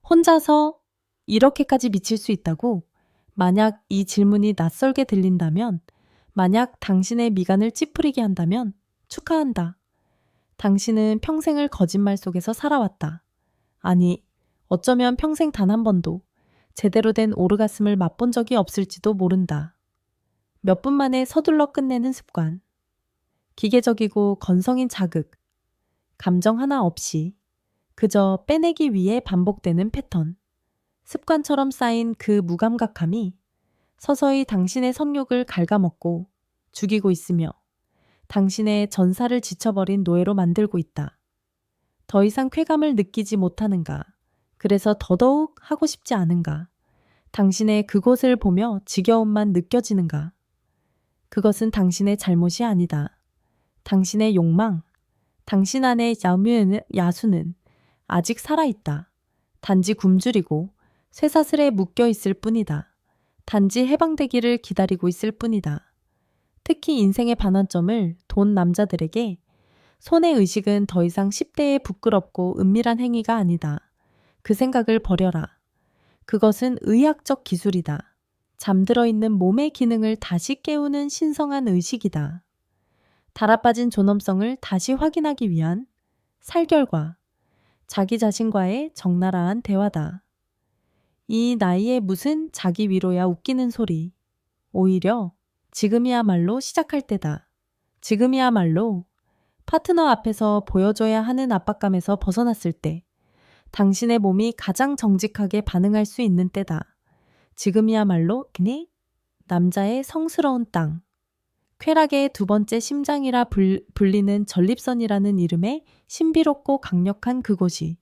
혼자서 이렇게까지 미칠 수 있다고? 만약 이 질문이 낯설게 들린다면, 만약 당신의 미간을 찌푸리게 한다면 축하한다. 당신은 평생을 거짓말 속에서 살아왔다. 아니, 어쩌면 평생 단 한 번도 제대로 된 오르가슴을 맛본 적이 없을지도 모른다. 몇 분 만에 서둘러 끝내는 습관. 기계적이고 건성인 자극. 감정 하나 없이 그저 빼내기 위해 반복되는 패턴. 습관처럼 쌓인 그 무감각함이 서서히 당신의 성욕을 갉아먹고 죽이고 있으며 당신의 전사를 지쳐버린 노예로 만들고 있다. 더 이상 쾌감을 느끼지 못하는가? 그래서 더더욱 하고 싶지 않은가? 당신의 그곳을 보며 지겨움만 느껴지는가? 그것은 당신의 잘못이 아니다. 당신의 욕망, 당신 안의 야수는 아직 살아있다. 단지 굶주리고 쇠사슬에 묶여 있을 뿐이다. 단지 해방되기를 기다리고 있을 뿐이다. 특히 인생의 반환점을 돈 남자들에게 손의 의식은 더 이상 10대의 부끄럽고 은밀한 행위가 아니다. 그 생각을 버려라. 그것은 의학적 기술이다. 잠들어 있는 몸의 기능을 다시 깨우는 신성한 의식이다. 달아빠진 존엄성을 다시 확인하기 위한 살결과 자기 자신과의 적나라한 대화다. 이 나이에 무슨 자기 위로야 웃기는 소리. 오히려 지금이야말로 시작할 때다. 지금이야말로 파트너 앞에서 보여줘야 하는 압박감에서 벗어났을 때 당신의 몸이 가장 정직하게 반응할 수 있는 때다. 지금이야말로 그니 남자의 성스러운 땅. 쾌락의 두 번째 심장이라 불리는 전립선이라는 이름의 신비롭고 강력한 그곳이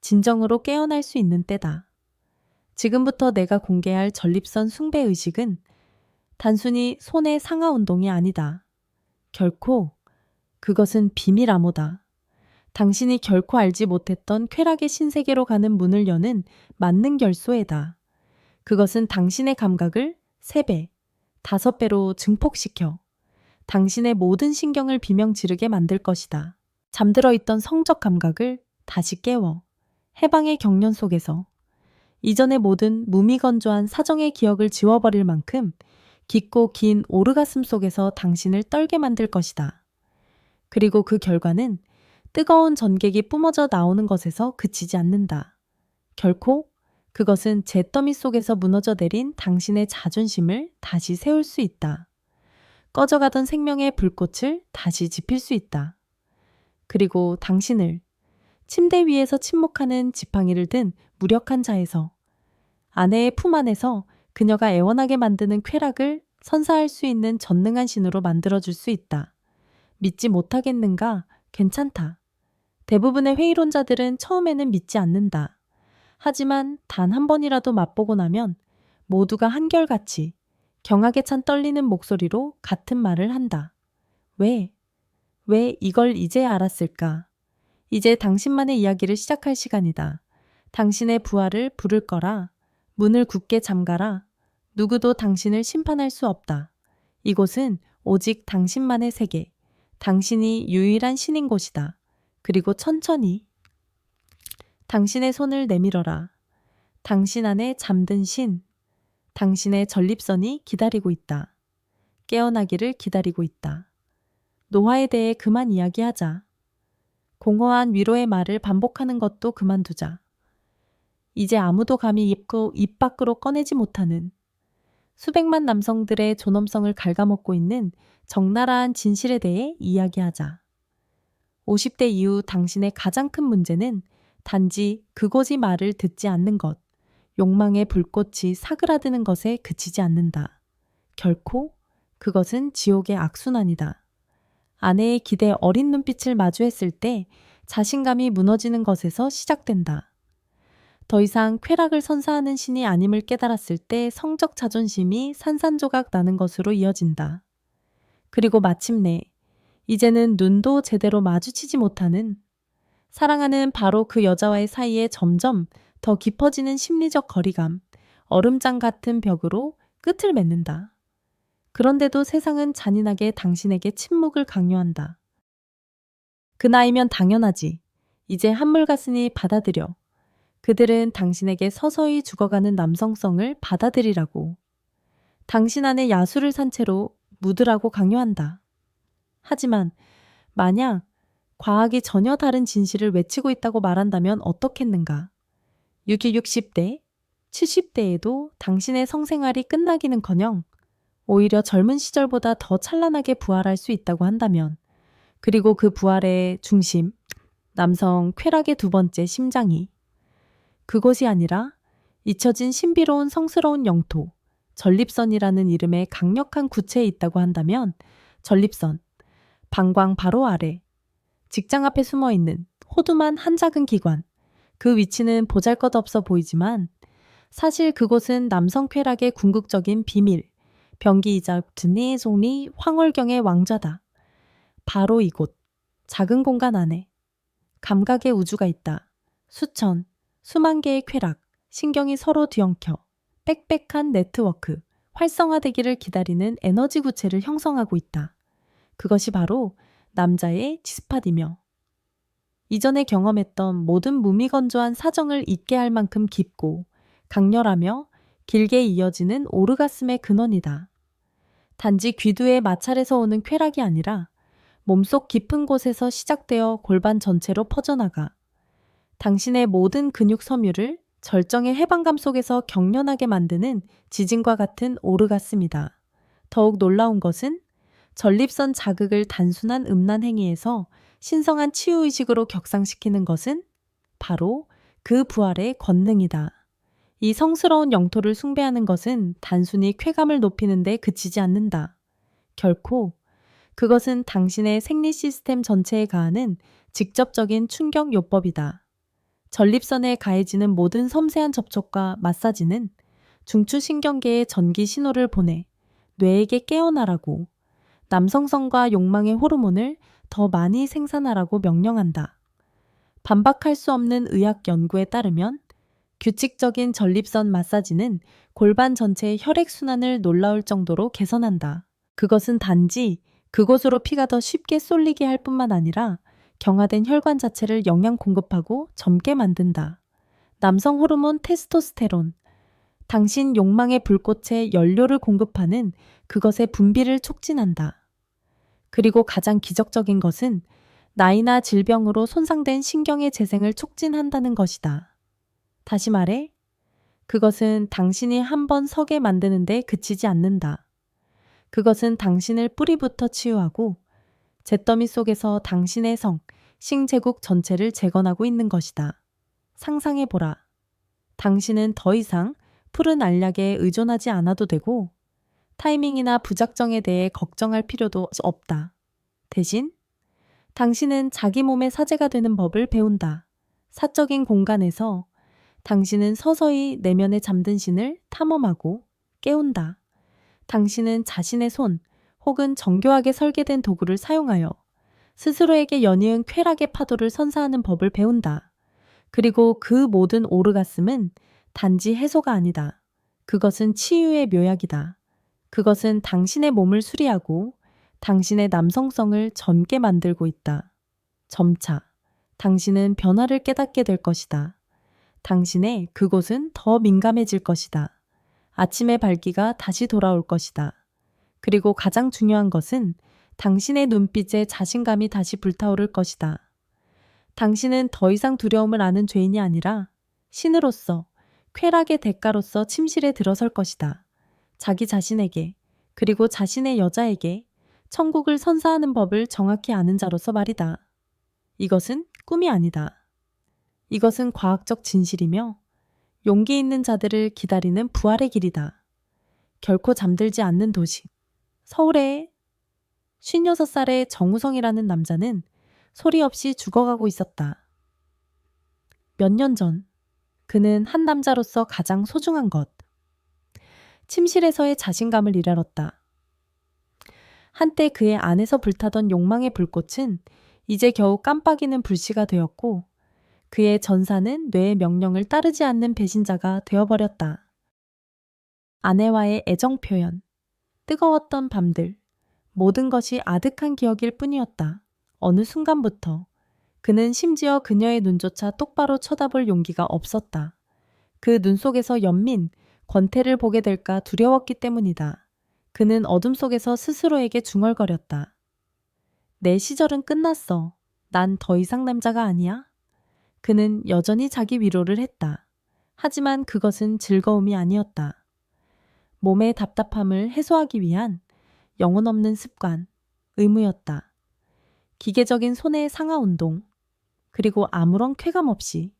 진정으로 깨어날 수 있는 때다. 지금부터 내가 공개할 전립선 숭배 의식은 단순히 손의 상하 운동이 아니다. 결코 그것은 비밀 암호다. 당신이 결코 알지 못했던 쾌락의 신세계로 가는 문을 여는 만능 결소에다. 그것은 당신의 감각을 3배, 5배로 증폭시켜 당신의 모든 신경을 비명 지르게 만들 것이다. 잠들어 있던 성적 감각을 다시 깨워 해방의 경련 속에서 이전의 모든 무미건조한 사정의 기억을 지워버릴 만큼 깊고 긴 오르가슴 속에서 당신을 떨게 만들 것이다. 그리고 그 결과는 뜨거운 전객이 뿜어져 나오는 것에서 그치지 않는다. 결코 그것은 잿더미 속에서 무너져 내린 당신의 자존심을 다시 세울 수 있다. 꺼져가던 생명의 불꽃을 다시 지필 수 있다. 그리고 당신을 침대 위에서 침묵하는 지팡이를 든 무력한 자에서 아내의 품 안에서 그녀가 애원하게 만드는 쾌락을 선사할 수 있는 전능한 신으로 만들어줄 수 있다. 믿지 못하겠는가? 괜찮다. 대부분의 회의론자들은 처음에는 믿지 않는다. 하지만 단 한 번이라도 맛보고 나면 모두가 한결같이 경악에 찬 떨리는 목소리로 같은 말을 한다. 왜 이걸 이제 알았을까? 이제 당신만의 이야기를 시작할 시간이다. 당신의 부활을 부를 거라. 문을 굳게 잠가라. 누구도 당신을 심판할 수 없다. 이곳은 오직 당신만의 세계. 당신이 유일한 신인 곳이다. 그리고 천천히 당신의 손을 내밀어라. 당신 안에 잠든 신, 당신의 전립선이 기다리고 있다. 깨어나기를 기다리고 있다. 노화에 대해 그만 이야기하자. 공허한 위로의 말을 반복하는 것도 그만두자. 이제 아무도 감히 입 밖으로 꺼내지 못하는 수백만 남성들의 존엄성을 갉아먹고 있는 적나라한 진실에 대해 이야기하자. 50대 이후 당신의 가장 큰 문제는 단지 그곳이 말을 듣지 않는 것, 욕망의 불꽃이 사그라드는 것에 그치지 않는다. 결코 그것은 지옥의 악순환이다. 아내의 기대 어린 눈빛을 마주했을 때 자신감이 무너지는 것에서 시작된다. 더 이상 쾌락을 선사하는 신이 아님을 깨달았을 때 성적 자존심이 산산조각 나는 것으로 이어진다. 그리고 마침내 이제는 눈도 제대로 마주치지 못하는 사랑하는 바로 그 여자와의 사이에 점점 더 깊어지는 심리적 거리감, 얼음장 같은 벽으로 끝을 맺는다. 그런데도 세상은 잔인하게 당신에게 침묵을 강요한다. 그 나이면 당연하지. 이제 한물 갔으니 받아들여. 그들은 당신에게 서서히 죽어가는 남성성을 받아들이라고, 당신 안에 야수를 산 채로 묻으라고 강요한다. 하지만 만약 과학이 전혀 다른 진실을 외치고 있다고 말한다면 어떻겠는가? 6이 60대, 70대에도 당신의 성생활이 끝나기는커녕 오히려 젊은 시절보다 더 찬란하게 부활할 수 있다고 한다면, 그리고 그 부활의 중심, 남성 쾌락의 두 번째 심장이 그곳이 아니라 잊혀진 신비로운 성스러운 영토, 전립선이라는 이름의 강력한 구체에 있다고 한다면, 전립선, 방광 바로 아래, 직장 앞에 숨어있는 호두만 한 작은 기관, 그 위치는 보잘것없어 보이지만 사실 그곳은 남성 쾌락의 궁극적인 비밀, 병기이자 드니송리 황홀경의 왕좌다. 바로 이곳, 작은 공간 안에 감각의 우주가 있다. 수천, 수만 개의 쾌락, 신경이 서로 뒤엉켜 빽빽한 네트워크, 활성화되기를 기다리는 에너지 구체를 형성하고 있다. 그것이 바로 남자의 G스팟이며 이전에 경험했던 모든 무미건조한 사정을 잊게 할 만큼 깊고 강렬하며 길게 이어지는 오르가슴의 근원이다. 단지 귀두의 마찰에서 오는 쾌락이 아니라 몸속 깊은 곳에서 시작되어 골반 전체로 퍼져나가 당신의 모든 근육 섬유를 절정의 해방감 속에서 경련하게 만드는 지진과 같은 오르가슴이다. 더욱 놀라운 것은 전립선 자극을 단순한 음란 행위에서 신성한 치유의식으로 격상시키는 것은 바로 그 부활의 권능이다. 이 성스러운 영토를 숭배하는 것은 단순히 쾌감을 높이는 데 그치지 않는다. 결코 그것은 당신의 생리 시스템 전체에 가하는 직접적인 충격 요법이다. 전립선에 가해지는 모든 섬세한 접촉과 마사지는 중추신경계에 전기 신호를 보내 뇌에게 깨어나라고, 남성성과 욕망의 호르몬을 더 많이 생산하라고 명령한다. 반박할 수 없는 의학 연구에 따르면 규칙적인 전립선 마사지는 골반 전체의 혈액순환을 놀라울 정도로 개선한다. 그것은 단지 그곳으로 피가 더 쉽게 쏠리게 할 뿐만 아니라 경화된 혈관 자체를 영양 공급하고 젊게 만든다. 남성 호르몬 테스토스테론, 당신 욕망의 불꽃에 연료를 공급하는 그것의 분비를 촉진한다. 그리고 가장 기적적인 것은 나이나 질병으로 손상된 신경의 재생을 촉진한다는 것이다. 다시 말해, 그것은 당신이 한 번 서게 만드는 데 그치지 않는다. 그것은 당신을 뿌리부터 치유하고 잿더미 속에서 당신의 성, 신제국 전체를 재건하고 있는 것이다. 상상해보라. 당신은 더 이상 푸른 알약에 의존하지 않아도 되고 타이밍이나 부작정에 대해 걱정할 필요도 없다. 대신 당신은 자기 몸의 사제가 되는 법을 배운다. 사적인 공간에서 당신은 서서히 내면에 잠든 신을 탐험하고 깨운다. 당신은 자신의 손 혹은 정교하게 설계된 도구를 사용하여 스스로에게 연이은 쾌락의 파도를 선사하는 법을 배운다. 그리고 그 모든 오르가슴은 단지 해소가 아니다. 그것은 치유의 묘약이다. 그것은 당신의 몸을 수리하고 당신의 남성성을 젊게 만들고 있다. 점차 당신은 변화를 깨닫게 될 것이다. 당신의 그곳은 더 민감해질 것이다. 아침의 밝기가 다시 돌아올 것이다. 그리고 가장 중요한 것은 당신의 눈빛에 자신감이 다시 불타오를 것이다. 당신은 더 이상 두려움을 아는 죄인이 아니라 신으로서, 쾌락의 대가로서 침실에 들어설 것이다. 자기 자신에게, 그리고 자신의 여자에게 천국을 선사하는 법을 정확히 아는 자로서 말이다. 이것은 꿈이 아니다. 이것은 과학적 진실이며 용기 있는 자들을 기다리는 부활의 길이다. 결코 잠들지 않는 도시. 서울의 56살의 정우성이라는 남자는 소리 없이 죽어가고 있었다. 몇 년 전, 그는 한 남자로서 가장 소중한 것, 침실에서의 자신감을 잃었다. 한때 그의 안에서 불타던 욕망의 불꽃은 이제 겨우 깜빡이는 불씨가 되었고 그의 전사는 뇌의 명령을 따르지 않는 배신자가 되어버렸다. 아내와의 애정 표현, 뜨거웠던 밤들, 모든 것이 아득한 기억일 뿐이었다. 어느 순간부터 그는 심지어 그녀의 눈조차 똑바로 쳐다볼 용기가 없었다. 그 눈 속에서 연민, 권태를 보게 될까 두려웠기 때문이다. 그는 어둠 속에서 스스로에게 중얼거렸다. 내 시절은 끝났어. 난 더 이상 남자가 아니야. 그는 여전히 자기 위로를 했다. 하지만 그것은 즐거움이 아니었다. 몸의 답답함을 해소하기 위한 영혼 없는 습관, 의무였다. 기계적인 손의 상하 운동, 그리고 아무런 쾌감 없이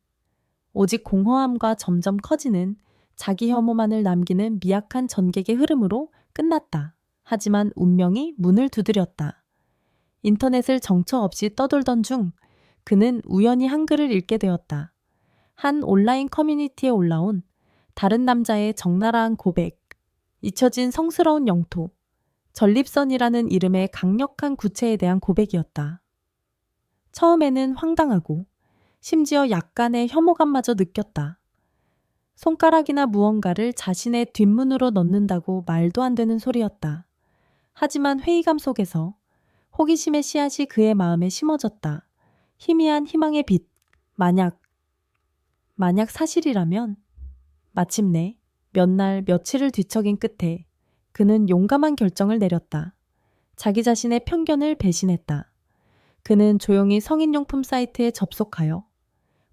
오직 공허함과 점점 커지는 자기 혐오만을 남기는 미약한 전객의 흐름으로 끝났다. 하지만 운명이 문을 두드렸다. 인터넷을 정처 없이 떠돌던 중 그는 우연히 한글을 읽게 되었다. 한 온라인 커뮤니티에 올라온 다른 남자의 적나라한 고백, 잊혀진 성스러운 영토, 전립선이라는 이름의 강력한 구체에 대한 고백이었다. 처음에는 황당하고 심지어 약간의 혐오감마저 느꼈다. 손가락이나 무언가를 자신의 뒷문으로 넣는다고 말도 안 되는 소리였다. 하지만 회의감 속에서 호기심의 씨앗이 그의 마음에 심어졌다. 희미한 희망의 빛. 만약 사실이라면 마침내 몇 날 며칠을 뒤척인 끝에 그는 용감한 결정을 내렸다. 자기 자신의 편견을 배신했다. 그는 조용히 성인용품 사이트에 접속하여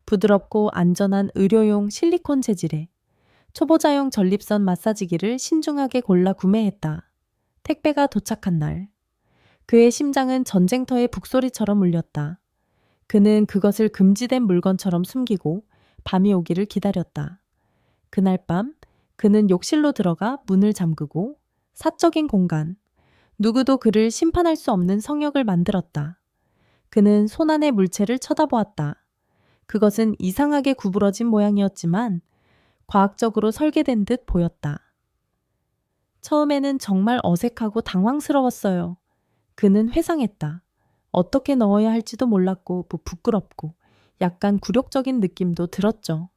부드럽고 안전한 의료용 실리콘 재질의 초보자용 전립선 마사지기를 신중하게 골라 구매했다. 택배가 도착한 날, 그의 심장은 전쟁터의 북소리처럼 울렸다. 그는 그것을 금지된 물건처럼 숨기고 밤이 오기를 기다렸다. 그날 밤, 그는 욕실로 들어가 문을 잠그고 사적인 공간, 누구도 그를 심판할 수 없는 성역을 만들었다. 그는 손안의 물체를 쳐다보았다. 그것은 이상하게 구부러진 모양이었지만 과학적으로 설계된 듯 보였다. 처음에는 정말 어색하고 당황스러웠어요. 그는 회상했다. 어떻게 넣어야 할지도 몰랐고 부끄럽고 약간 굴욕적인 느낌도 들었죠.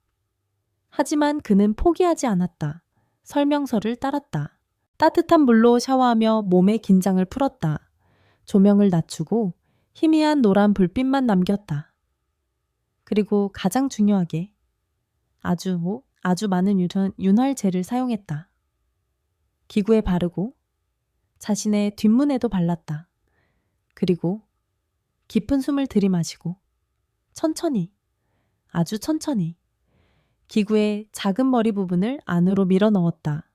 하지만 그는 포기하지 않았다. 설명서를 따랐다. 따뜻한 물로 샤워하며 몸의 긴장을 풀었다. 조명을 낮추고 희미한 노란 불빛만 남겼다. 그리고 가장 중요하게 아주 많은 윤활제를 사용했다. 기구에 바르고 자신의 뒷문에도 발랐다. 그리고 깊은 숨을 들이마시고 천천히, 아주 천천히 기구의 작은 머리 부분을 안으로 밀어 넣었다.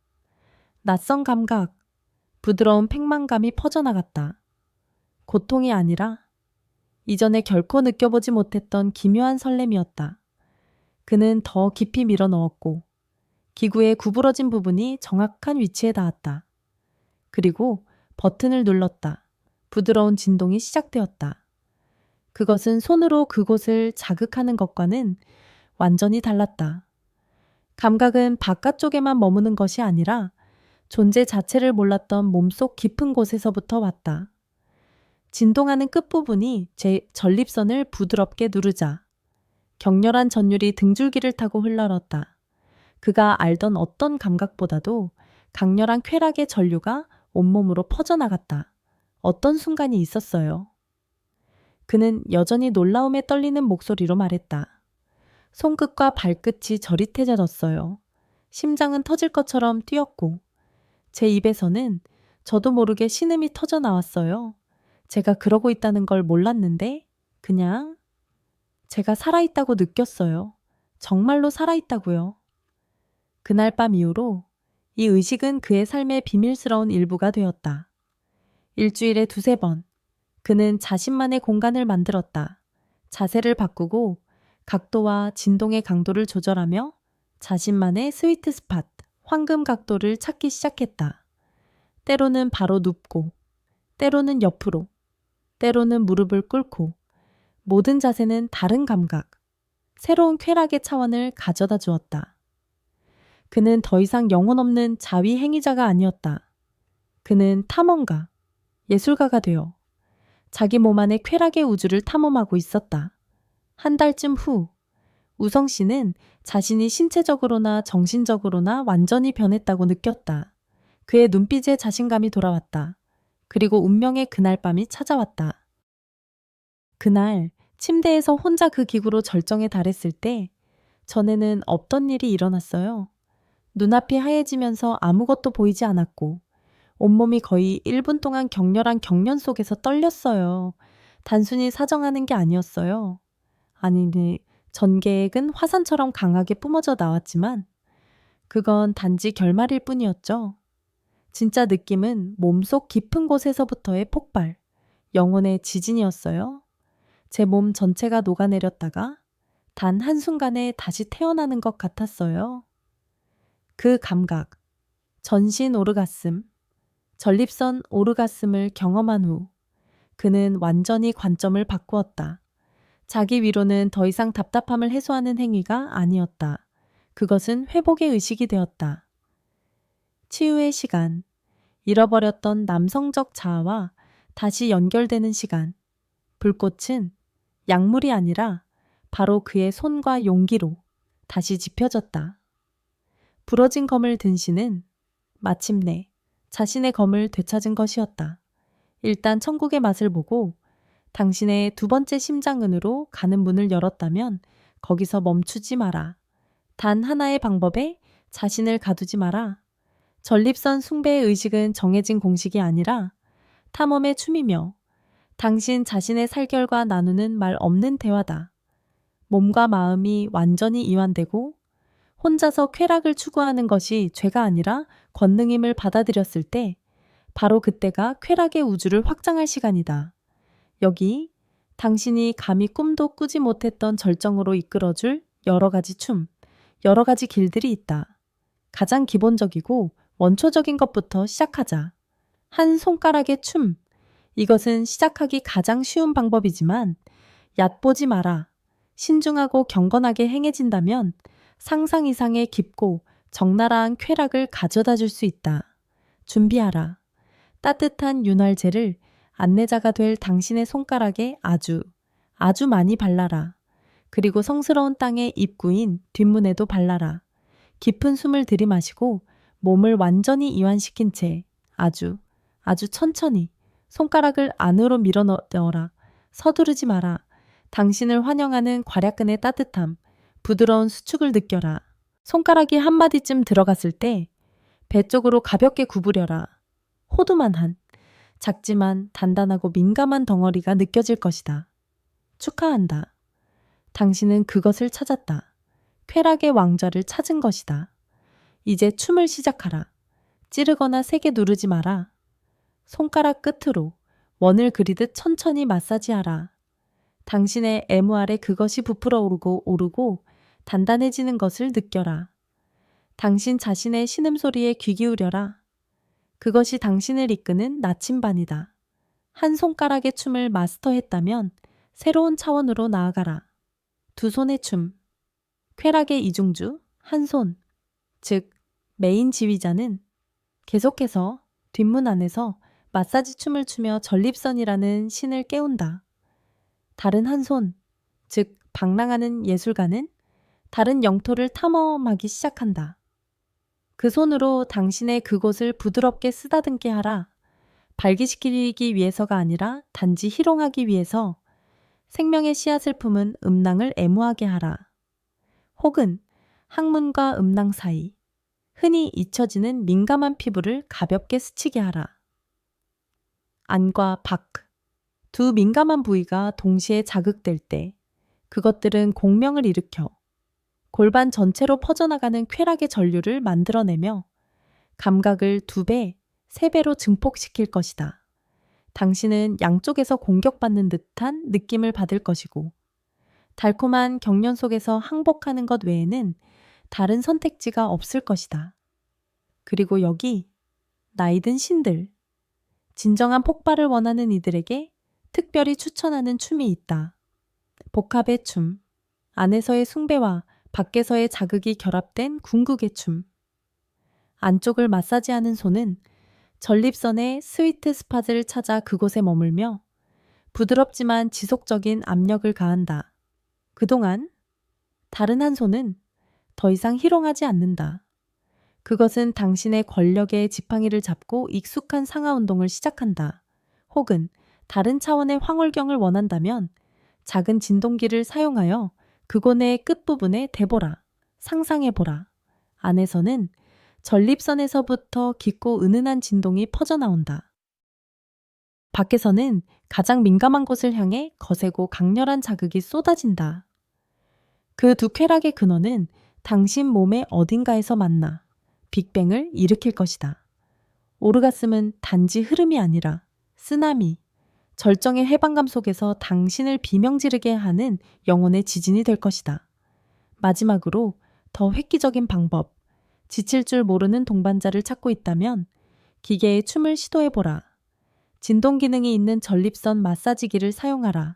낯선 감각, 부드러운 팽만감이 퍼져나갔다. 고통이 아니라 이전에 결코 느껴보지 못했던 기묘한 설렘이었다. 그는 더 깊이 밀어 넣었고 기구의 구부러진 부분이 정확한 위치에 닿았다. 그리고 버튼을 눌렀다. 부드러운 진동이 시작되었다. 그것은 손으로 그곳을 자극하는 것과는 완전히 달랐다. 감각은 바깥쪽에만 머무는 것이 아니라 존재 자체를 몰랐던 몸속 깊은 곳에서부터 왔다. 진동하는 끝부분이 제 전립선을 부드럽게 누르자 격렬한 전율이 등줄기를 타고 흘러렀다. 그가 알던 어떤 감각보다도 강렬한 쾌락의 전류가 온몸으로 퍼져나갔다. 어떤 순간이 있었어요. 그는 여전히 놀라움에 떨리는 목소리로 말했다. 손끝과 발끝이 저릿해졌어요. 심장은 터질 것처럼 뛰었고 제 입에서는 저도 모르게 신음이 터져 나왔어요. 제가 그러고 있다는 걸 몰랐는데 그냥 제가 살아있다고 느꼈어요. 정말로 살아있다고요. 그날 밤 이후로 이 의식은 그의 삶의 비밀스러운 일부가 되었다. 일주일에 2~3번 그는 자신만의 공간을 만들었다. 자세를 바꾸고 각도와 진동의 강도를 조절하며 자신만의 스위트 스팟, 황금 각도를 찾기 시작했다. 때로는 바로 눕고, 때로는 옆으로, 때로는 무릎을 꿇고 모든 자세는 다른 감각, 새로운 쾌락의 차원을 가져다 주었다. 그는 더 이상 영혼 없는 자위 행위자가 아니었다. 그는 탐험가, 예술가가 되어 자기 몸 안의 쾌락의 우주를 탐험하고 있었다. 한 달쯤 후 우성 씨는 자신이 신체적으로나 정신적으로나 완전히 변했다고 느꼈다. 그의 눈빛에 자신감이 돌아왔다. 그리고 운명의 그날 밤이 찾아왔다. 그날 침대에서 혼자 그 기구로 절정에 달했을 때 전에는 없던 일이 일어났어요. 눈앞이 하얘지면서 아무것도 보이지 않았고 온몸이 거의 1분 동안 격렬한 경련 속에서 떨렸어요. 단순히 사정하는 게 아니었어요. 아니, 전계획은 화산처럼 강하게 뿜어져 나왔지만 그건 단지 결말일 뿐이었죠. 진짜 느낌은 몸속 깊은 곳에서부터의 폭발, 영혼의 지진이었어요. 제 몸 전체가 녹아내렸다가 단 한순간에 다시 태어나는 것 같았어요. 그 감각, 전신 오르가슴, 전립선 오르가슴을 경험한 후 그는 완전히 관점을 바꾸었다. 자기 위로는 더 이상 답답함을 해소하는 행위가 아니었다. 그것은 회복의 의식이 되었다. 치유의 시간, 잃어버렸던 남성적 자아와 다시 연결되는 시간. 불꽃은 약물이 아니라 바로 그의 손과 용기로 다시 지펴졌다. 부러진 검을 든 신은 마침내 자신의 검을 되찾은 것이었다. 일단 천국의 맛을 보고 당신의 두 번째 심장은으로 가는 문을 열었다면 거기서 멈추지 마라. 단 하나의 방법에 자신을 가두지 마라. 전립선 숭배의 의식은 정해진 공식이 아니라 탐험의 춤이며 당신 자신의 살결과 나누는 말 없는 대화다. 몸과 마음이 완전히 이완되고 혼자서 쾌락을 추구하는 것이 죄가 아니라 권능임을 받아들였을 때 바로 그때가 쾌락의 우주를 확장할 시간이다. 여기 당신이 감히 꿈도 꾸지 못했던 절정으로 이끌어줄 여러 가지 춤, 여러 가지 길들이 있다. 가장 기본적이고 원초적인 것부터 시작하자. 한 손가락의 춤. 이것은 시작하기 가장 쉬운 방법이지만 얕보지 마라. 신중하고 경건하게 행해진다면 상상 이상의 깊고 적나라한 쾌락을 가져다 줄 수 있다. 준비하라. 따뜻한 윤활제를 안내자가 될 당신의 손가락에 아주 많이 발라라. 그리고 성스러운 땅의 입구인 뒷문에도 발라라. 깊은 숨을 들이마시고 몸을 완전히 이완시킨 채 아주 천천히 손가락을 안으로 밀어 넣어라. 서두르지 마라. 당신을 환영하는 괄약근의 따뜻함, 부드러운 수축을 느껴라. 손가락이 한 마디쯤 들어갔을 때 배 쪽으로 가볍게 구부려라. 호두만한, 작지만 단단하고 민감한 덩어리가 느껴질 것이다. 축하한다. 당신은 그것을 찾았다. 쾌락의 왕좌를 찾은 것이다. 이제 춤을 시작하라. 찌르거나 세게 누르지 마라. 손가락 끝으로 원을 그리듯 천천히 마사지하라. 당신의 애무 아래 그것이 부풀어 오르고 단단해지는 것을 느껴라. 당신 자신의 신음소리에 귀 기울여라. 그것이 당신을 이끄는 나침반이다. 한 손가락의 춤을 마스터했다면 새로운 차원으로 나아가라. 두 손의 춤. 쾌락의 이중주, 한 손. 즉, 메인 지휘자는 계속해서 뒷문 안에서 마사지 춤을 추며 전립선이라는 신을 깨운다. 다른 한 손, 즉 방랑하는 예술가는 다른 영토를 탐험하기 시작한다. 그 손으로 당신의 그곳을 부드럽게 쓰다듬게 하라. 발기시키기 위해서가 아니라 단지 희롱하기 위해서 생명의 씨앗을 품은 음낭을 애무하게 하라. 혹은 항문과 음낭 사이, 흔히 잊혀지는 민감한 피부를 가볍게 스치게 하라. 안과 밖, 두 민감한 부위가 동시에 자극될 때 그것들은 공명을 일으켜 골반 전체로 퍼져나가는 쾌락의 전류를 만들어내며 감각을 2배, 3배로 증폭시킬 것이다. 당신은 양쪽에서 공격받는 듯한 느낌을 받을 것이고 달콤한 경련 속에서 항복하는 것 외에는 다른 선택지가 없을 것이다. 그리고 여기 나이든 신들, 진정한 폭발을 원하는 이들에게 특별히 추천하는 춤이 있다. 복합의 춤, 안에서의 숭배와 밖에서의 자극이 결합된 궁극의 춤. 안쪽을 마사지하는 손은 전립선의 스위트 스팟을 찾아 그곳에 머물며 부드럽지만 지속적인 압력을 가한다. 그동안 다른 한 손은 더 이상 희롱하지 않는다. 그것은 당신의 권력의 지팡이를 잡고 익숙한 상하 운동을 시작한다. 혹은 다른 차원의 황홀경을 원한다면 작은 진동기를 사용하여 그곤의 끝부분에 대보라. 상상해보라. 안에서는 전립선에서부터 깊고 은은한 진동이 퍼져나온다. 밖에서는 가장 민감한 곳을 향해 거세고 강렬한 자극이 쏟아진다. 그 두 쾌락의 근원은 당신 몸의 어딘가에서 만나 빅뱅을 일으킬 것이다. 오르가슴은 단지 흐름이 아니라 쓰나미, 절정의 해방감 속에서 당신을 비명지르게 하는 영혼의 지진이 될 것이다. 마지막으로 더 획기적인 방법, 지칠 줄 모르는 동반자를 찾고 있다면 기계의 춤을 시도해보라. 진동 기능이 있는 전립선 마사지기를 사용하라.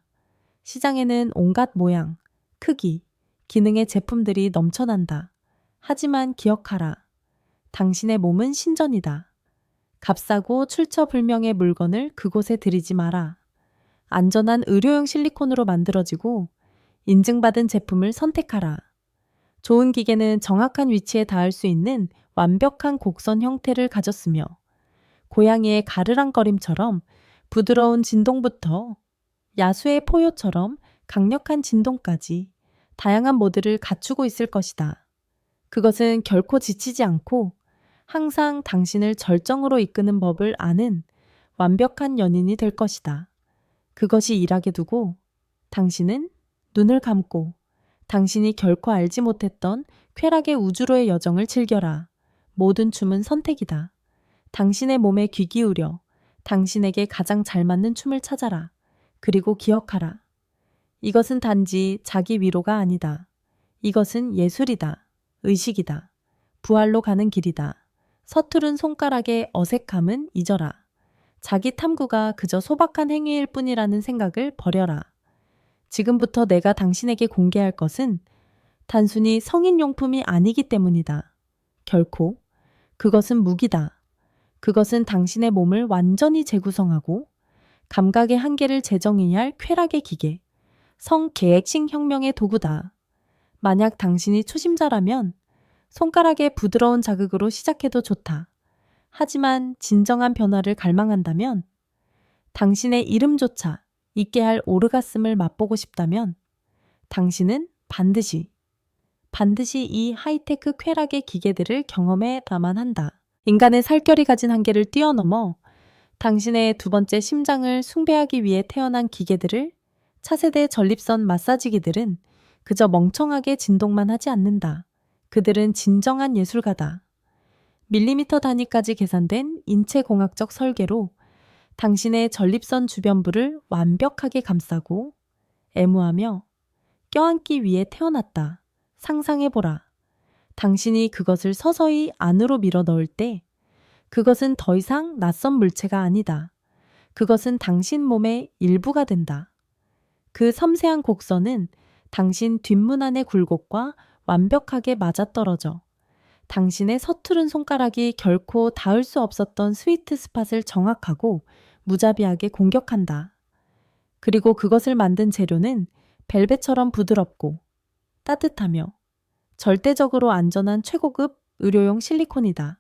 시장에는 온갖 모양, 크기, 기능의 제품들이 넘쳐난다. 하지만 기억하라. 당신의 몸은 신전이다. 값싸고 출처불명의 물건을 그곳에 들이지 마라. 안전한 의료용 실리콘으로 만들어지고 인증받은 제품을 선택하라. 좋은 기계는 정확한 위치에 닿을 수 있는 완벽한 곡선 형태를 가졌으며 고양이의 가르랑거림처럼 부드러운 진동부터 야수의 포효처럼 강력한 진동까지 다양한 모드를 갖추고 있을 것이다. 그것은 결코 지치지 않고 항상 당신을 절정으로 이끄는 법을 아는 완벽한 연인이 될 것이다. 그것이 일하게 두고 당신은 눈을 감고 당신이 결코 알지 못했던 쾌락의 우주로의 여정을 즐겨라. 모든 춤은 선택이다. 당신의 몸에 귀 기울여 당신에게 가장 잘 맞는 춤을 찾아라. 그리고 기억하라. 이것은 단지 자기 위로가 아니다. 이것은 예술이다. 의식이다. 부활로 가는 길이다. 서투른 손가락의 어색함은 잊어라. 자기 탐구가 그저 소박한 행위일 뿐이라는 생각을 버려라. 지금부터 내가 당신에게 공개할 것은 단순히 성인용품이 아니기 때문이다. 결코. 그것은 무기다. 그것은 당신의 몸을 완전히 재구성하고 감각의 한계를 재정의해야 할 쾌락의 기계, 성계획식 혁명의 도구다. 만약 당신이 초심자라면 손가락의 부드러운 자극으로 시작해도 좋다. 하지만 진정한 변화를 갈망한다면 당신의 이름조차 잊게 할 오르가슴을 맛보고 싶다면 당신은 반드시 이 하이테크 쾌락의 기계들을 경험해야만 한다. 인간의 살결이 가진 한계를 뛰어넘어 당신의 두 번째 심장을 숭배하기 위해 태어난 기계들을 차세대 전립선 마사지기들은 그저 멍청하게 진동만 하지 않는다. 그들은 진정한 예술가다. 밀리미터 단위까지 계산된 인체공학적 설계로 당신의 전립선 주변부를 완벽하게 감싸고 애무하며 껴안기 위해 태어났다. 상상해보라. 당신이 그것을 서서히 안으로 밀어 넣을 때 그것은 더 이상 낯선 물체가 아니다. 그것은 당신 몸의 일부가 된다. 그 섬세한 곡선은 당신 뒷문 안의 굴곡과 완벽하게 맞아떨어져 당신의 서투른 손가락이 결코 닿을 수 없었던 스위트 스팟을 정확하고 무자비하게 공격한다. 그리고 그것을 만든 재료는 벨벳처럼 부드럽고 따뜻하며 절대적으로 안전한 최고급 의료용 실리콘이다.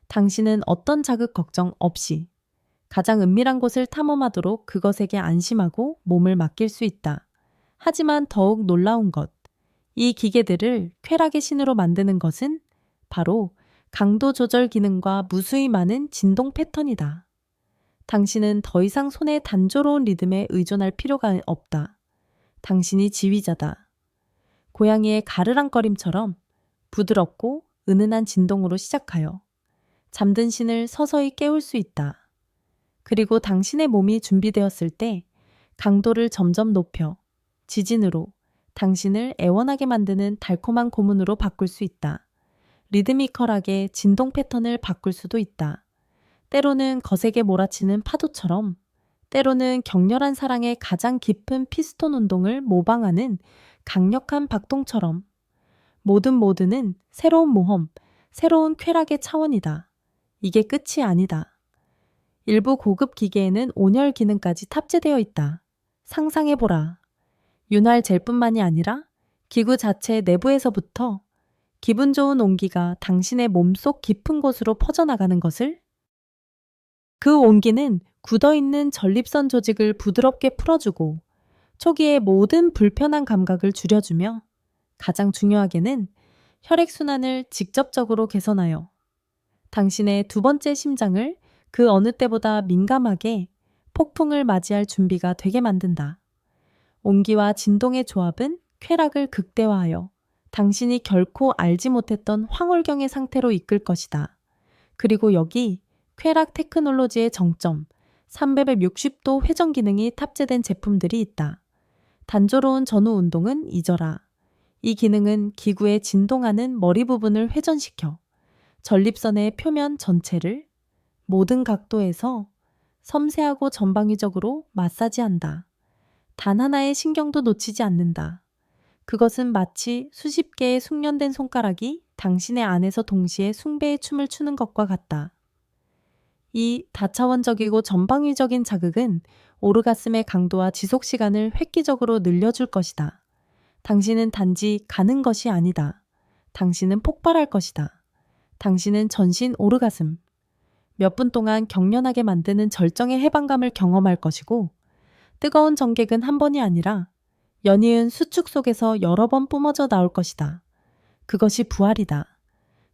당신은 어떤 자극 걱정 없이 가장 은밀한 곳을 탐험하도록 그것에게 안심하고 몸을 맡길 수 있다. 하지만 더욱 놀라운 것, 이 기계들을 쾌락의 신으로 만드는 것은 바로 강도 조절 기능과 무수히 많은 진동 패턴이다. 당신은 더 이상 손의 단조로운 리듬에 의존할 필요가 없다. 당신이 지휘자다. 고양이의 가르랑거림처럼 부드럽고 은은한 진동으로 시작하여 잠든 신을 서서히 깨울 수 있다. 그리고 당신의 몸이 준비되었을 때 강도를 점점 높여 지진으로 당신을 애원하게 만드는 달콤한 고문으로 바꿀 수 있다. 리드미컬하게 진동 패턴을 바꿀 수도 있다. 때로는 거세게 몰아치는 파도처럼, 때로는 격렬한 사랑의 가장 깊은 피스톤 운동을 모방하는 강력한 박동처럼 모든 모드는 새로운 모험, 새로운 쾌락의 차원이다. 이게 끝이 아니다. 일부 고급 기계에는 온열 기능까지 탑재되어 있다. 상상해보라. 윤활 젤뿐만이 아니라 기구 자체 내부에서부터 기분 좋은 온기가 당신의 몸속 깊은 곳으로 퍼져나가는 것을, 그 온기는 굳어있는 전립선 조직을 부드럽게 풀어주고 초기의 모든 불편한 감각을 줄여주며 가장 중요하게는 혈액순환을 직접적으로 개선하여 당신의 두 번째 심장을 그 어느 때보다 민감하게 폭풍을 맞이할 준비가 되게 만든다. 온기와 진동의 조합은 쾌락을 극대화하여 당신이 결코 알지 못했던 황홀경의 상태로 이끌 것이다. 그리고 여기 쾌락 테크놀로지의 정점 360도 회전 기능이 탑재된 제품들이 있다. 단조로운 전후 운동은 잊어라. 이 기능은 기구의 진동하는 머리 부분을 회전시켜 전립선의 표면 전체를 모든 각도에서 섬세하고 전방위적으로 마사지한다. 단 하나의 신경도 놓치지 않는다. 그것은 마치 수십 개의 숙련된 손가락이 당신의 안에서 동시에 숭배의 춤을 추는 것과 같다. 이 다차원적이고 전방위적인 자극은 오르가슴의 강도와 지속 시간을 획기적으로 늘려줄 것이다. 당신은 단지 가는 것이 아니다. 당신은 폭발할 것이다. 당신은 전신 오르가슴. 몇 분 동안 경련하게 만드는 절정의 해방감을 경험할 것이고 뜨거운 전객은 한 번이 아니라 연이은 수축 속에서 여러 번 뿜어져 나올 것이다. 그것이 부활이다.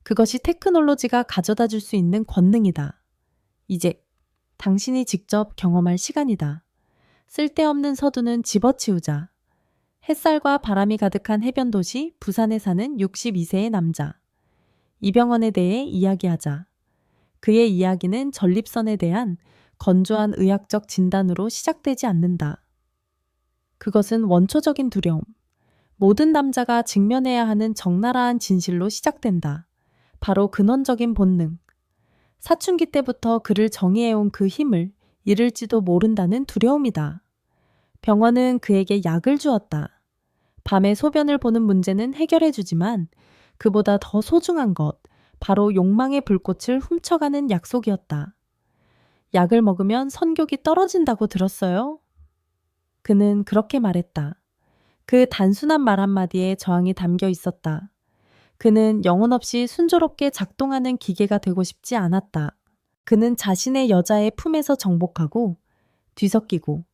그것이 테크놀로지가 가져다 줄 수 있는 권능이다. 이제 당신이 직접 경험할 시간이다. 쓸데없는 서두는 집어치우자. 햇살과 바람이 가득한 해변 도시 부산에 사는 62세의 남자. 이병헌에 대해 이야기하자. 그의 이야기는 전립선에 대한 건조한 의학적 진단으로 시작되지 않는다. 그것은 원초적인 두려움. 모든 남자가 직면해야 하는 적나라한 진실로 시작된다. 바로 근원적인 본능. 사춘기 때부터 그를 정의해온 그 힘을 잃을지도 모른다는 두려움이다. 병원은 그에게 약을 주었다. 밤에 소변을 보는 문제는 해결해주지만 그보다 더 소중한 것, 바로 욕망의 불꽃을 훔쳐가는 약속이었다. 약을 먹으면 선교기 떨어진다고 들었어요? 그는 그렇게 말했다. 그 단순한 말 한마디에 저항이 담겨 있었다. 그는 영혼 없이 순조롭게 작동하는 기계가 되고 싶지 않았다. 그는 자신의 여자의 품에서 정복하고 뒤섞이고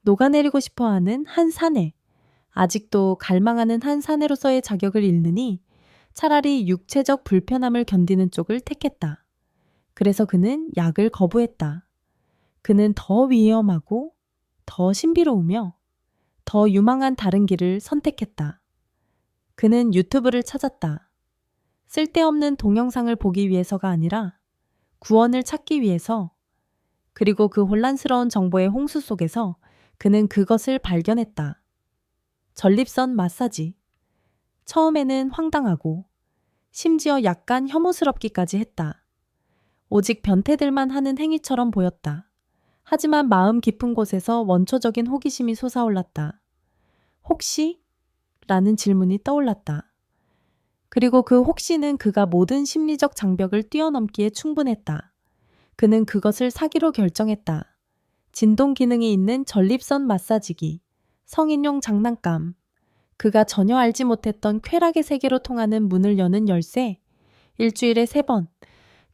녹아내리고 싶어하는 한 사내, 아직도 갈망하는 한 사내로서의 자격을 잃느니 차라리 육체적 불편함을 견디는 쪽을 택했다. 그래서 그는 약을 거부했다. 그는 더 위험하고 더 신비로우며 더 유망한 다른 길을 선택했다. 그는 유튜브를 찾았다. 쓸데없는 동영상을 보기 위해서가 아니라 구원을 찾기 위해서, 그리고 그 혼란스러운 정보의 홍수 속에서 그는 그것을 발견했다. 전립선 마사지. 처음에는 황당하고 심지어 약간 혐오스럽기까지 했다. 오직 변태들만 하는 행위처럼 보였다. 하지만 마음 깊은 곳에서 원초적인 호기심이 솟아올랐다. 혹시? 라는 질문이 떠올랐다. 그리고 그 혹시는 그가 모든 심리적 장벽을 뛰어넘기에 충분했다. 그는 그것을 사기로 결정했다. 진동 기능이 있는 전립선 마사지기, 성인용 장난감, 그가 전혀 알지 못했던 쾌락의 세계로 통하는 문을 여는 열쇠, 일주일에 3번,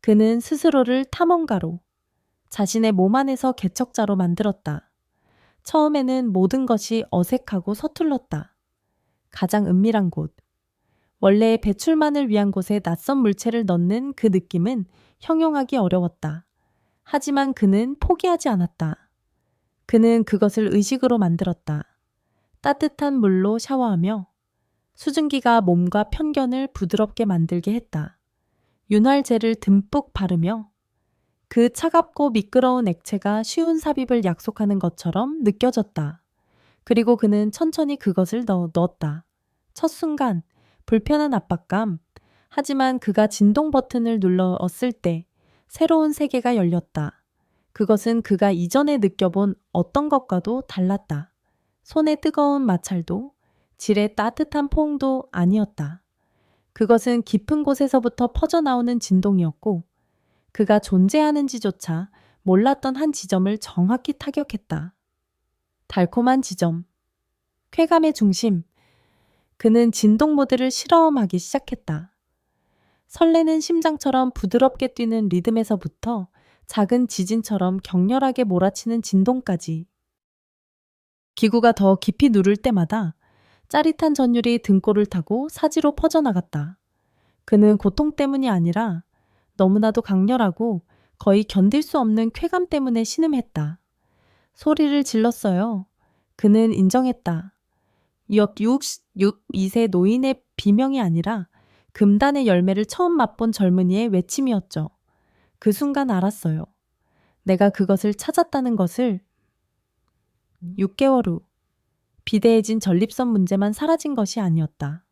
그는 스스로를 탐험가로, 자신의 몸 안에서 개척자로 만들었다. 처음에는 모든 것이 어색하고 서툴렀다. 가장 은밀한 곳, 원래 배출만을 위한 곳에 낯선 물체를 넣는 그 느낌은 형용하기 어려웠다. 하지만 그는 포기하지 않았다. 그는 그것을 의식으로 만들었다. 따뜻한 물로 샤워하며 수증기가 몸과 편견을 부드럽게 만들게 했다. 윤활제를 듬뿍 바르며 그 차갑고 미끄러운 액체가 쉬운 삽입을 약속하는 것처럼 느껴졌다. 그리고 그는 천천히 그것을 넣었다. 첫 순간 불편한 압박감, 하지만 그가 진동 버튼을 눌렀을 때 새로운 세계가 열렸다. 그것은 그가 이전에 느껴본 어떤 것과도 달랐다. 손의 뜨거운 마찰도, 질의 따뜻한 포옹도 아니었다. 그것은 깊은 곳에서부터 퍼져나오는 진동이었고 그가 존재하는지조차 몰랐던 한 지점을 정확히 타격했다. 달콤한 지점, 쾌감의 중심, 그는 진동 모드를 실험하기 시작했다. 설레는 심장처럼 부드럽게 뛰는 리듬에서부터 작은 지진처럼 격렬하게 몰아치는 진동까지 기구가 더 깊이 누를 때마다 짜릿한 전율이 등골을 타고 사지로 퍼져나갔다. 그는 고통 때문이 아니라 너무나도 강렬하고 거의 견딜 수 없는 쾌감 때문에 신음했다. 소리를 질렀어요. 그는 인정했다. 62세 노인의 비명이 아니라 금단의 열매를 처음 맛본 젊은이의 외침이었죠. 그 순간 알았어요. 내가 그것을 찾았다는 것을. 6개월 후 비대해진 전립선 문제만 사라진 것이 아니었다.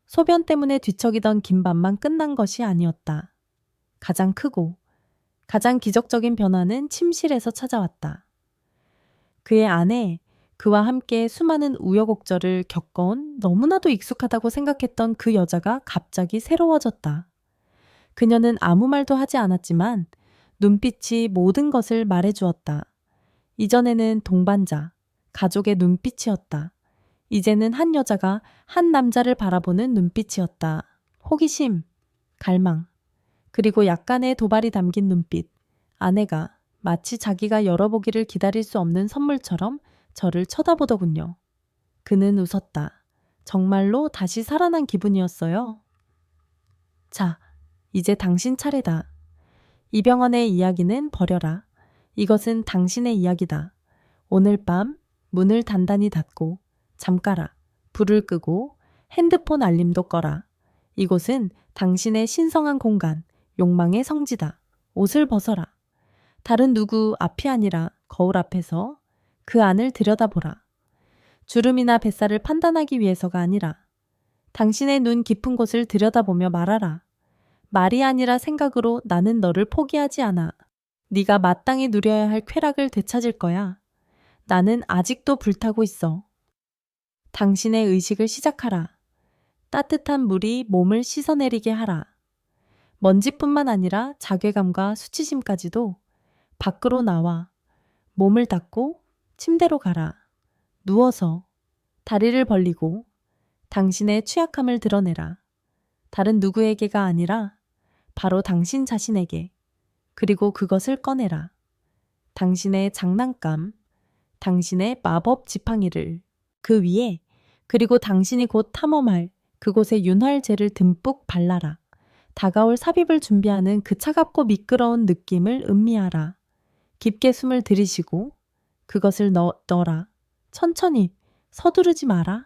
소변 때문에 뒤척이던 긴밤만 끝난 것이 아니었다. 가장 크고 가장 기적적인 변화는 침실에서 찾아왔다. 그의 아내, 그와 함께 수많은 우여곡절을 겪어온 너무나도 익숙하다고 생각했던 그 여자가 갑자기 새로워졌다. 그녀는 아무 말도 하지 않았지만 눈빛이 모든 것을 말해주었다. 이전에는 동반자, 가족의 눈빛이었다. 이제는 한 여자가 한 남자를 바라보는 눈빛이었다. 호기심, 갈망, 그리고 약간의 도발이 담긴 눈빛. 아내가 마치 자기가 열어보기를 기다릴 수 없는 선물처럼 저를 쳐다보더군요. 그는 웃었다. 정말로 다시 살아난 기분이었어요. 자, 이제 당신 차례다. 이병헌의 이야기는 버려라. 이것은 당신의 이야기다. 오늘 밤 문을 단단히 닫고 잠가라. 불을 끄고 핸드폰 알림도 꺼라. 이곳은 당신의 신성한 공간, 욕망의 성지다. 옷을 벗어라. 다른 누구 앞이 아니라 거울 앞에서 그 안을 들여다보라. 주름이나 뱃살을 판단하기 위해서가 아니라 당신의 눈 깊은 곳을 들여다보며 말하라. 말이 아니라 생각으로 나는 너를 포기하지 않아. 네가 마땅히 누려야 할 쾌락을 되찾을 거야. 나는 아직도 불타고 있어. 당신의 의식을 시작하라. 따뜻한 물이 몸을 씻어내리게 하라. 먼지뿐만 아니라 자괴감과 수치심까지도 밖으로 나와 몸을 닫고 침대로 가라. 누워서 다리를 벌리고 당신의 취약함을 드러내라. 다른 누구에게가 아니라 바로 당신 자신에게. 그리고 그것을 꺼내라. 당신의 장난감, 당신의 마법 지팡이를 그 위에, 그리고 당신이 곧 탐험할 그곳에 윤활제를 듬뿍 발라라. 다가올 삽입을 준비하는 그 차갑고 미끄러운 느낌을 음미하라. 깊게 숨을 들이쉬고 그것을 넣어라. 천천히, 서두르지 마라.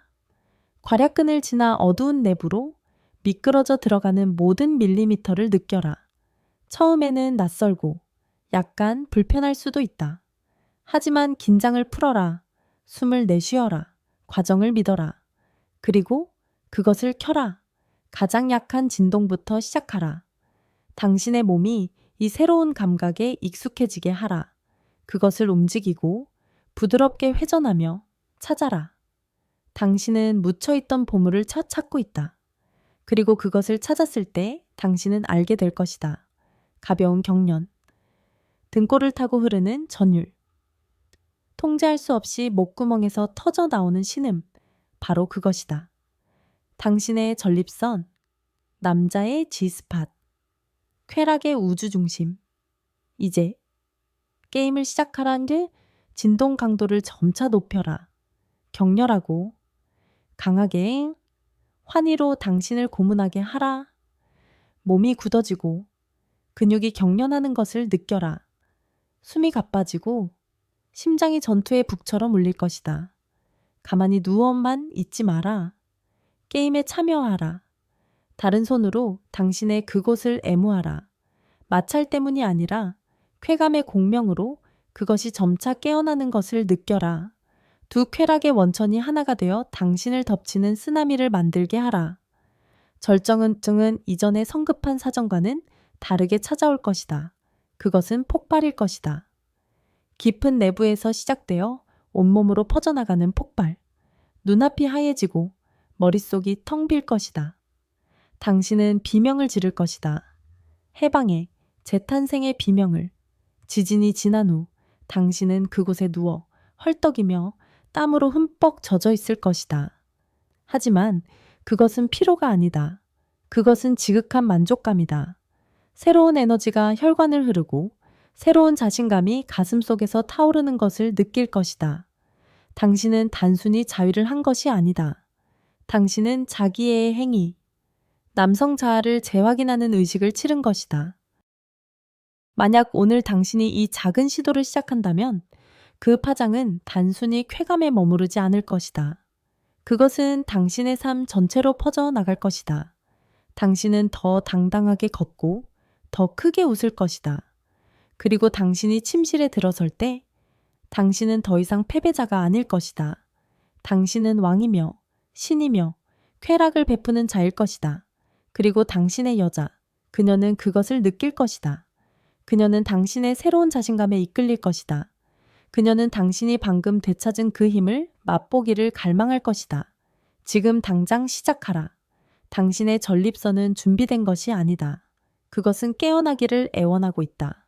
괄약근을 지나 어두운 내부로 미끄러져 들어가는 모든 밀리미터를 느껴라. 처음에는 낯설고 약간 불편할 수도 있다. 하지만 긴장을 풀어라. 숨을 내쉬어라. 과정을 믿어라. 그리고 그것을 켜라. 가장 약한 진동부터 시작하라. 당신의 몸이 이 새로운 감각에 익숙해지게 하라. 그것을 움직이고 부드럽게 회전하며 찾아라. 당신은 묻혀있던 보물을 찾고 있다. 그리고 그것을 찾았을 때 당신은 알게 될 것이다. 가벼운 경련, 등골을 타고 흐르는 전율, 통제할 수 없이 목구멍에서 터져 나오는 신음, 바로 그것이다. 당신의 전립선, 남자의 G스팟, 쾌락의 우주중심. 이제 게임을 시작하라는 게 진동 강도를 점차 높여라. 격렬하고 강하게 환희로 당신을 고문하게 하라. 몸이 굳어지고 근육이 경련하는 것을 느껴라. 숨이 가빠지고 심장이 전투의 북처럼 울릴 것이다. 가만히 누워만 있지 마라. 게임에 참여하라. 다른 손으로 당신의 그곳을 애무하라. 마찰 때문이 아니라 쾌감의 공명으로 그것이 점차 깨어나는 것을 느껴라. 두 쾌락의 원천이 하나가 되어 당신을 덮치는 쓰나미를 만들게 하라. 절정증은 이전의 성급한 사정과는 다르게 찾아올 것이다. 그것은 폭발일 것이다. 깊은 내부에서 시작되어 온몸으로 퍼져나가는 폭발. 눈앞이 하얘지고 머릿속이 텅 빌 것이다. 당신은 비명을 지를 것이다. 해방의, 재탄생의 비명을. 지진이 지난 후 당신은 그곳에 누워 헐떡이며 땀으로 흠뻑 젖어 있을 것이다. 하지만 그것은 피로가 아니다. 그것은 지극한 만족감이다. 새로운 에너지가 혈관을 흐르고 새로운 자신감이 가슴 속에서 타오르는 것을 느낄 것이다. 당신은 단순히 자위를 한 것이 아니다. 당신은 자기의 행위, 남성 자아를 재확인하는 의식을 치른 것이다. 만약 오늘 당신이 이 작은 시도를 시작한다면 그 파장은 단순히 쾌감에 머무르지 않을 것이다. 그것은 당신의 삶 전체로 퍼져나갈 것이다. 당신은 더 당당하게 걷고 더 크게 웃을 것이다. 그리고 당신이 침실에 들어설 때 당신은 더 이상 패배자가 아닐 것이다. 당신은 왕이며 신이며 쾌락을 베푸는 자일 것이다. 그리고 당신의 여자, 그녀는 그것을 느낄 것이다. 그녀는 당신의 새로운 자신감에 이끌릴 것이다. 그녀는 당신이 방금 되찾은 그 힘을 맛보기를 갈망할 것이다. 지금 당장 시작하라. 당신의 전립선은 준비된 것이 아니다. 그것은 깨어나기를 애원하고 있다.